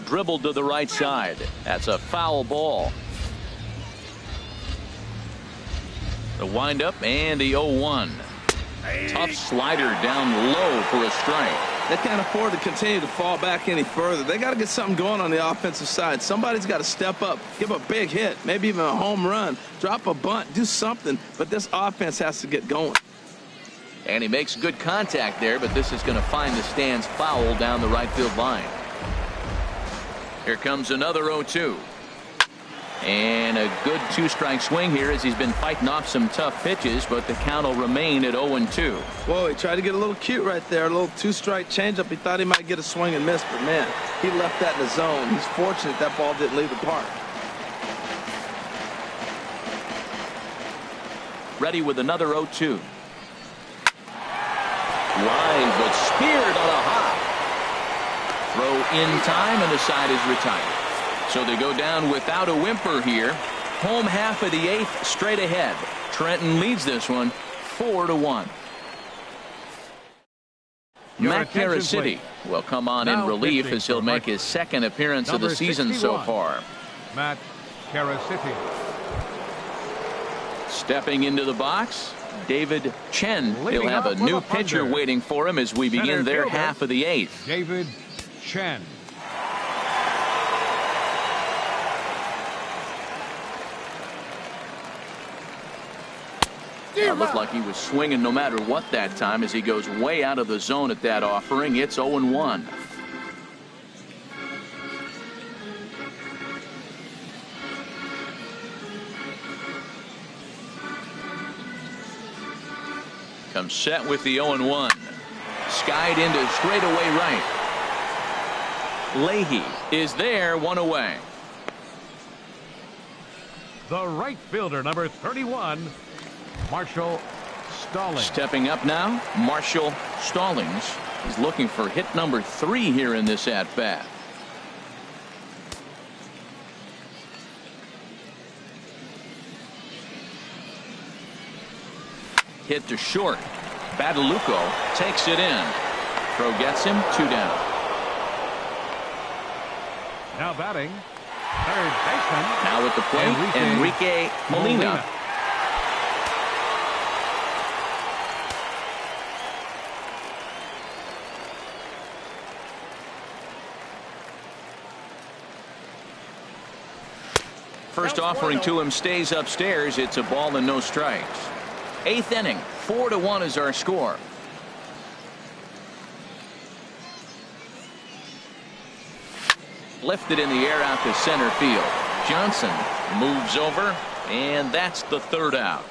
Dribbled to the right side. That's a foul ball. The windup and the 0-1. Tough slider down low for a strike. They can't afford to continue to fall back any further. They got to get something going on the offensive side. Somebody's got to step up, give a big hit, maybe even a home run, drop a bunt, do something. But this offense has to get going. And he makes good contact there, but this is going to find the stands foul down the right field line. Here comes another 0-2. And a good 2-strike swing here as he's been fighting off some tough pitches, but the count will remain at 0-2. Whoa, he tried to get a little cute right there. A little 2-strike changeup. He thought he might get a swing and miss, but man, he left that in the zone. He's fortunate that ball didn't leave the park. Ready with another 0-2. Line, but speared on a hop. Throw in time, and the side is retired. So they go down without a whimper here. Home half of the 8th, straight ahead. Trenton leads this one 4-1. Matt Caracity will come on in relief as he'll make his second appearance of the season so far. Matt Caracity. Stepping into the box, David Chen. He'll have a new pitcher waiting for him as we begin their half of the 8th. David Chen. It looked like he was swinging no matter what that time as he goes way out of the zone at that offering. It's 0-1. Comes set with the 0-1. Skied into straightaway right. Leahy is there, one away. The right fielder, number 31, Marshall Stallings. Stepping up now, Marshall Stallings is looking for hit number 3 here in this at-bat. Hit to short. Badalucco takes it in. Throw gets him, 2 down. Now batting, third baseman. Now at the plate, Enrique Molina. First offering to him stays upstairs. It's a ball and no strikes. 8th inning, 4-1 is our score. Lifted in the air out to center field. Johnson moves over, and that's the 3rd out.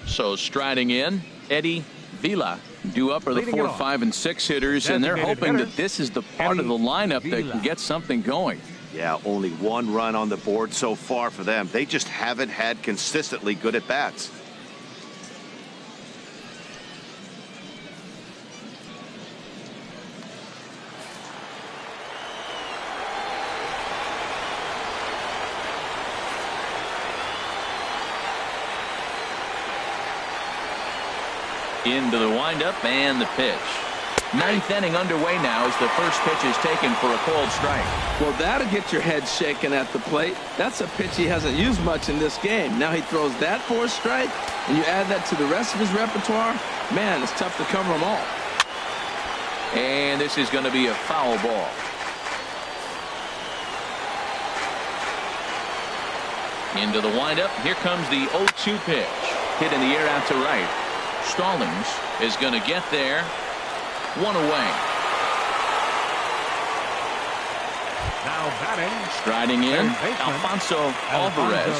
So striding in, Eddie Vila. Due up are the 4, 5, and 6 hitters, and they're hoping that this is the part of the lineup that can get something going. Yeah, only 1 run on the board so far for them. They just haven't had consistently good at-bats. Into the windup and the pitch. 9th inning underway now as the first pitch is taken for a called strike. Well, that'll get your head shaken at the plate. That's a pitch he hasn't used much in this game. Now he throws that for a strike, and you add that to the rest of his repertoire. Man, it's tough to cover them all. And this is going to be a foul ball. Into the windup. Here comes the 0-2 pitch. Hit in the air out to right. Stallings is going to get there. 1 away. Now batting. Striding in, Alfonso Alvarez.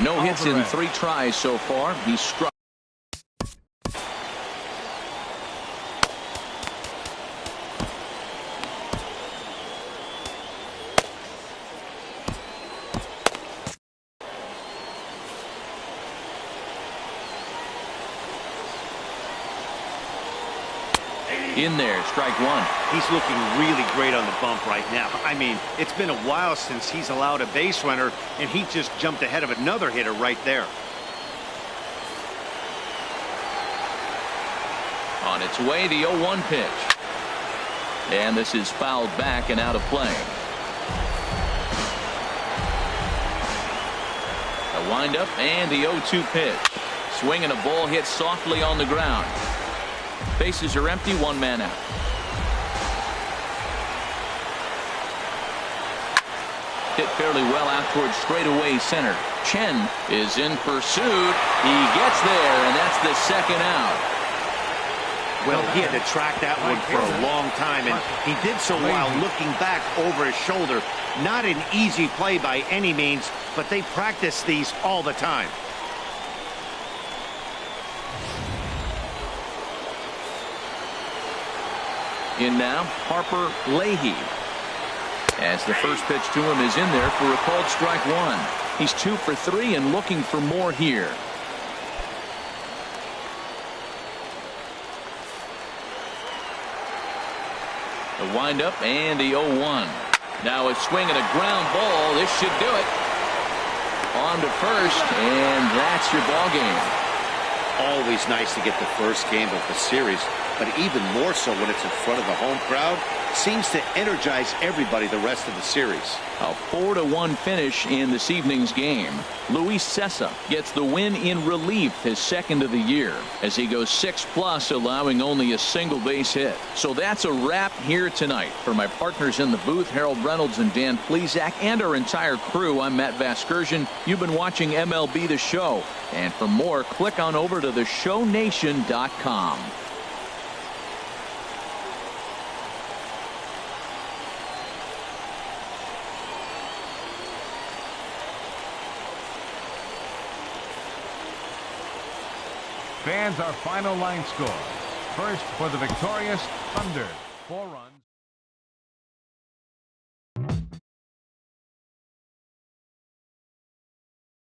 No hits in 3 tries so far. He's struck. In there, strike 1. He's looking really great on the bump right now. I mean, it's been a while since he's allowed a base runner, and he just jumped ahead of another hitter right there. On its way, the 0-1 pitch. And this is fouled back and out of play. A windup and the 0-2 pitch. Swing and a ball hit softly on the ground. Bases are empty, 1 man out. Hit fairly well out towards straightaway center. Chen is in pursuit. He gets there, and that's the 2nd out. Well, he had to track that one for a long time, and he did so while looking back over his shoulder. Not an easy play by any means, but they practice these all the time. In now, Harper Leahy. As the first pitch to him is in there for a called strike 1. He's 2 for 3 and looking for more here. The windup and the 0-1. Now a swing and a ground ball. This should do it. On to first, and that's your ball game. Always nice to get the first game of the series but even more so when it's in front of the home crowd, seems to energize everybody the rest of the series. A 4-1 finish in this evening's game. Luis Cessa gets the win in relief, his second of the year, as he goes 6+, allowing only a single base hit. So that's a wrap here tonight. For my partners in the booth, Harold Reynolds and Dan Plesac, and our entire crew, I'm Matt Vasgersian. You've been watching MLB The Show. And for more, click on over to theshownation.com. Fans, our final line score. First for the victorious Thunder, 4 runs.